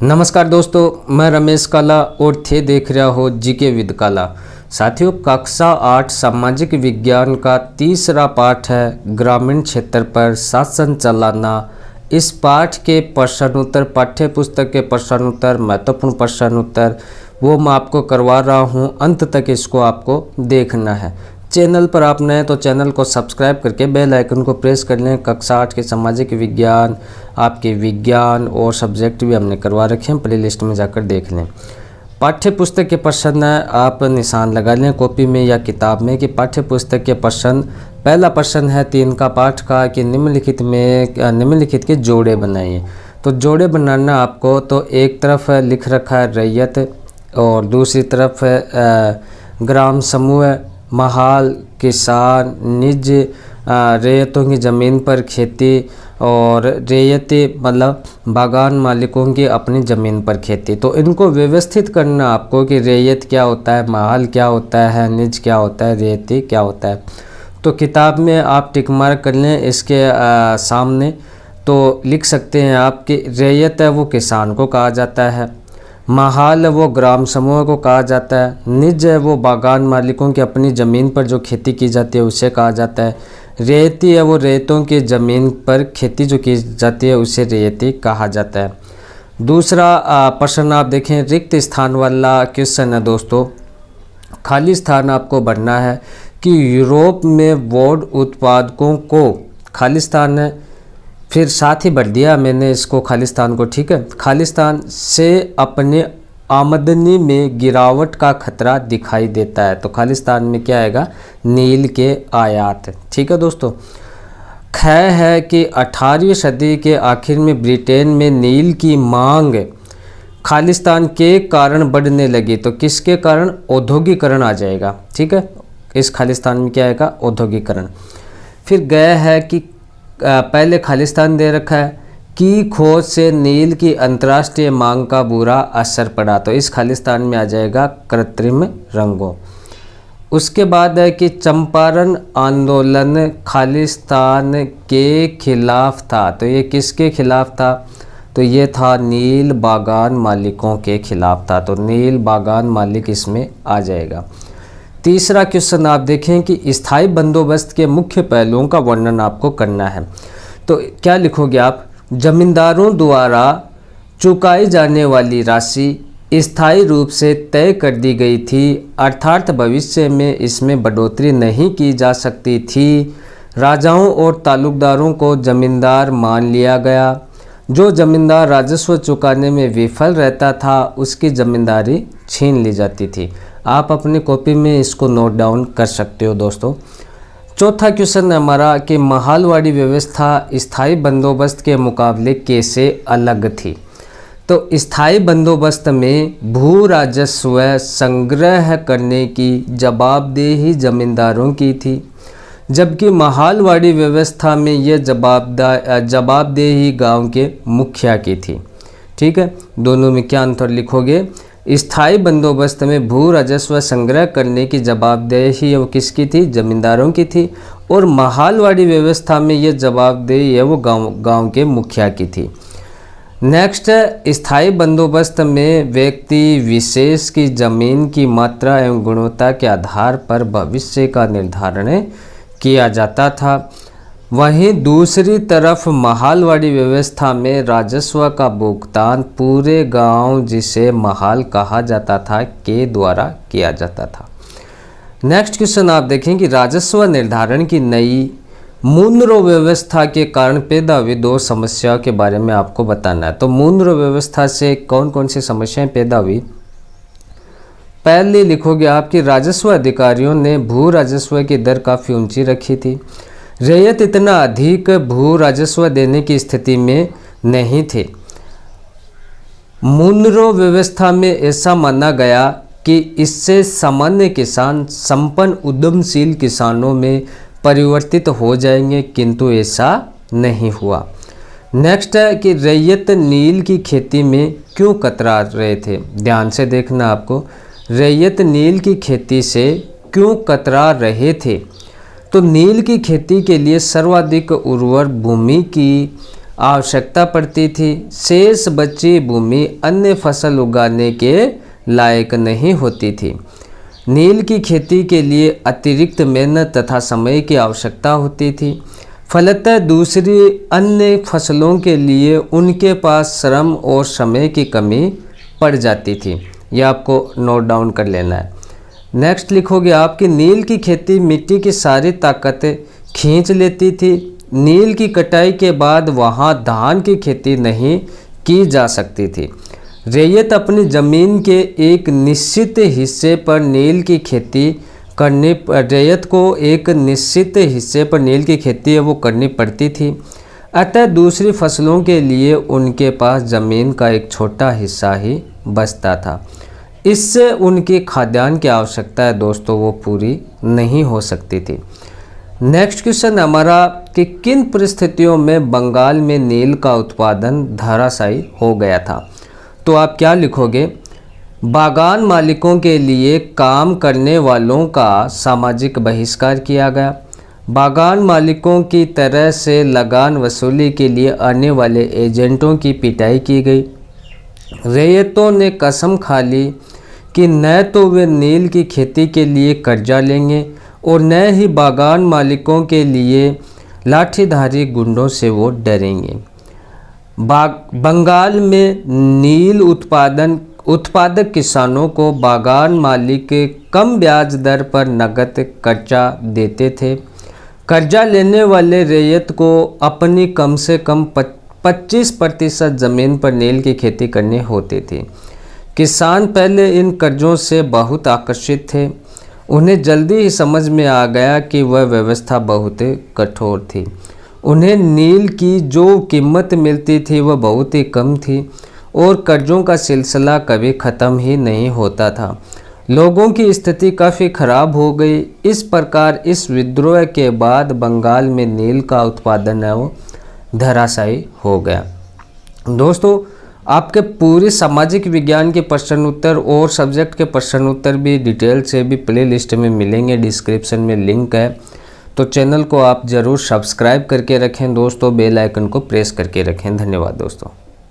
नमस्कार दोस्तों, मैं रमेश काला और थे देख रहा हो जीके विद काला। साथियों, कक्षा 8 सामाजिक विज्ञान का तीसरा पाठ है ग्रामीण क्षेत्र पर शासन चलाना। इस पाठ के प्रश्न उत्तर, पाठ्य पुस्तक के प्रश्न उत्तर, महत्वपूर्ण प्रश्न उत्तर वो मैं आपको करवा रहा हूँ। अंत तक इसको आपको देखना है। चैनल पर आप नए तो चैनल को सब्सक्राइब करके बेल आइकन को प्रेस कर लें। कक्षा 8 के सामाजिक विज्ञान, आपके विज्ञान और सब्जेक्ट भी हमने करवा रखे हैं, प्लेलिस्ट में जाकर देख लें। पाठ्य पुस्तक के प्रश्न आप निशान लगा लें कॉपी में या किताब में कि पाठ्य पुस्तक के प्रश्न। पहला प्रश्न है 3 का पाठ का कि निम्नलिखित के जोड़े बनाइए। तो जोड़े बनाना आपको, तो एक तरफ लिख रखा है रैयत और दूसरी तरफ ग्राम समूह, महाल, किसान, निज रैयतों की ज़मीन पर खेती और रैयती मतलब बागान मालिकों की अपनी ज़मीन पर खेती। तो इनको व्यवस्थित करना आपको कि रैयत क्या होता है, महाल क्या होता है, निज क्या होता है, रैयती क्या होता है। तो किताब में आप टिक मार्क कर लें इसके सामने। तो लिख सकते हैं आप कि रैयत है वो किसान को कहा जाता है, महाल वो ग्राम समूह को कहा जाता है, निज है वो बागान मालिकों की अपनी ज़मीन पर जो खेती की जाती है उसे कहा जाता है, रैयती है वो रैयतों की ज़मीन पर खेती जो की जाती है उसे रैयती कहा जाता है। दूसरा प्रश्न आप देखें, रिक्त स्थान वाला क्वेश्चन है दोस्तों। खाली स्थान आपको भरना है कि यूरोप में वुड उत्पादकों को, खाली स्थान है, फिर साथ ही भर दिया मैंने इसको खालिस्तान को, ठीक है। खालिस्तान से अपने आमदनी में गिरावट का खतरा दिखाई देता है। तो खालिस्तान में क्या आएगा, नील के आयात, ठीक है दोस्तों। खै है कि 18वीं सदी के आखिर में ब्रिटेन में नील की मांग खालिस्तान के कारण बढ़ने लगी। तो किसके कारण, औद्योगिकरण आ जाएगा, ठीक है। इस खालिस्तान में क्या आएगा, औद्योगिकरण। फिर गया है कि पहले खालिस्तान दे रखा है कि खोज से नील की अंतर्राष्ट्रीय मांग का बुरा असर पड़ा। तो इस खालिस्तान में आ जाएगा कृत्रिम रंगों। उसके बाद है कि चंपारण आंदोलन खालिस्तान के खिलाफ था। तो ये किसके खिलाफ था, तो ये था नील बागान मालिकों के खिलाफ था। तो नील बागान मालिक इसमें आ जाएगा। तीसरा क्वेश्चन आप देखें कि स्थायी बंदोबस्त के मुख्य पहलुओं का वर्णन आपको करना है। तो क्या लिखोगे आप, जमींदारों द्वारा चुकाई जाने वाली राशि स्थायी रूप से तय कर दी गई थी, अर्थात भविष्य में इसमें बढ़ोतरी नहीं की जा सकती थी। राजाओं और तालुकदारों को जमींदार मान लिया गया। जो जमींदार राजस्व चुकाने में विफल रहता था उसकी जमींदारी छीन ली जाती थी। आप अपनी कॉपी में इसको नोट डाउन कर सकते हो दोस्तों। चौथा क्वेश्चन है हमारा कि महालवाड़ी व्यवस्था स्थायी बंदोबस्त के मुकाबले कैसे अलग थी। तो स्थायी बंदोबस्त में भू राजस्व संग्रह करने की जवाबदेही जमींदारों की थी, जबकि महालवाड़ी व्यवस्था में यह जवाबदेही गांव के मुखिया की थी, ठीक है। दोनों में क्या अंतर लिखोगे, स्थायी बंदोबस्त में भू राजस्व संग्रह करने की जवाबदेही वो किसकी थी, जमींदारों की थी, और महालवाड़ी व्यवस्था में ये जवाबदेही है वो गांव के मुखिया की थी। नेक्स्ट है, स्थायी बंदोबस्त में व्यक्ति विशेष की जमीन की मात्रा एवं गुणवत्ता के आधार पर भविष्य का निर्धारण किया जाता था। वहीं दूसरी तरफ महालवाड़ी व्यवस्था में राजस्व का भुगतान पूरे गांव, जिसे महाल कहा जाता था, के द्वारा किया जाता था। नेक्स्ट क्वेश्चन आप देखें कि राजस्व निर्धारण की नई मुनरो व्यवस्था के कारण पैदा हुई 2 समस्याओं के बारे में आपको बताना है। तो मुनरो व्यवस्था से कौन कौन सी समस्याएं पैदा हुई। पहले लिखोगे आप कि राजस्व अधिकारियों ने भू राजस्व की दर काफ़ी ऊंची रखी थी। रैयत इतना अधिक भू राजस्व देने की स्थिति में नहीं थे। मुनरो व्यवस्था में ऐसा माना गया कि इससे सामान्य किसान संपन्न उद्यमशील किसानों में परिवर्तित हो जाएंगे, किंतु ऐसा नहीं हुआ। नेक्स्ट है कि रैयत नील की खेती में क्यों कतरा रहे थे। ध्यान से देखना आपको, रैयत नील की खेती से क्यों कतरा रहे थे। तो नील की खेती के लिए सर्वाधिक उर्वर भूमि की आवश्यकता पड़ती थी। शेष बची भूमि अन्य फसल उगाने के लायक नहीं होती थी। नील की खेती के लिए अतिरिक्त मेहनत तथा समय की आवश्यकता होती थी। फलतः दूसरी अन्य फसलों के लिए उनके पास श्रम और समय की कमी पड़ जाती थी। यह आपको नोट डाउन कर लेना है। नेक्स्ट लिखोगे आप कि नील की खेती मिट्टी की सारी ताकतें खींच लेती थी। नील की कटाई के बाद वहाँ धान की खेती नहीं की जा सकती थी। रैयत अपनी ज़मीन के एक निश्चित हिस्से पर नील की खेती करनी रैयत को एक निश्चित हिस्से पर नील की खेती है वो करनी पड़ती थी। अतः दूसरी फसलों के लिए उनके पास ज़मीन का एक छोटा हिस्सा ही बचता था। इससे उनकी खाद्यान्न की आवश्यकता है दोस्तों वो पूरी नहीं हो सकती थी। नेक्स्ट क्वेश्चन हमारा कि किन परिस्थितियों में बंगाल में नील का उत्पादन धराशायी हो गया था। तो आप क्या लिखोगे, बागान मालिकों के लिए काम करने वालों का सामाजिक बहिष्कार किया गया। बागान मालिकों की तरह से लगान वसूली के लिए आने वाले एजेंटों की पिटाई की गई। रैयतों ने कसम खा ली कि न तो वे नील की खेती के लिए कर्जा लेंगे और न ही बागान मालिकों के लिए लाठीधारी गुंडों से वो डरेंगे। बंगाल में नील उत्पादक किसानों को बागान मालिक कम ब्याज दर पर नकद कर्जा देते थे। कर्जा लेने वाले रैयत को अपनी कम से कम 25% ज़मीन पर नील की खेती करनी होती थी। किसान पहले इन कर्जों से बहुत आकर्षित थे। उन्हें जल्दी ही समझ में आ गया कि वह व्यवस्था बहुत कठोर थी। उन्हें नील की जो कीमत मिलती थी वह बहुत ही कम थी और कर्जों का सिलसिला कभी ख़त्म ही नहीं होता था। लोगों की स्थिति काफ़ी ख़राब हो गई। इस प्रकार इस विद्रोह के बाद बंगाल में नील का उत्पादन है वो धराशायी हो गया। दोस्तों आपके पूरे सामाजिक विज्ञान के प्रश्न उत्तर और सब्जेक्ट के प्रश्न उत्तर भी डिटेल से भी प्ले लिस्ट में मिलेंगे, डिस्क्रिप्शन में लिंक है। तो चैनल को आप ज़रूर सब्सक्राइब करके रखें दोस्तों, बेल आइकन को प्रेस करके रखें। धन्यवाद दोस्तों।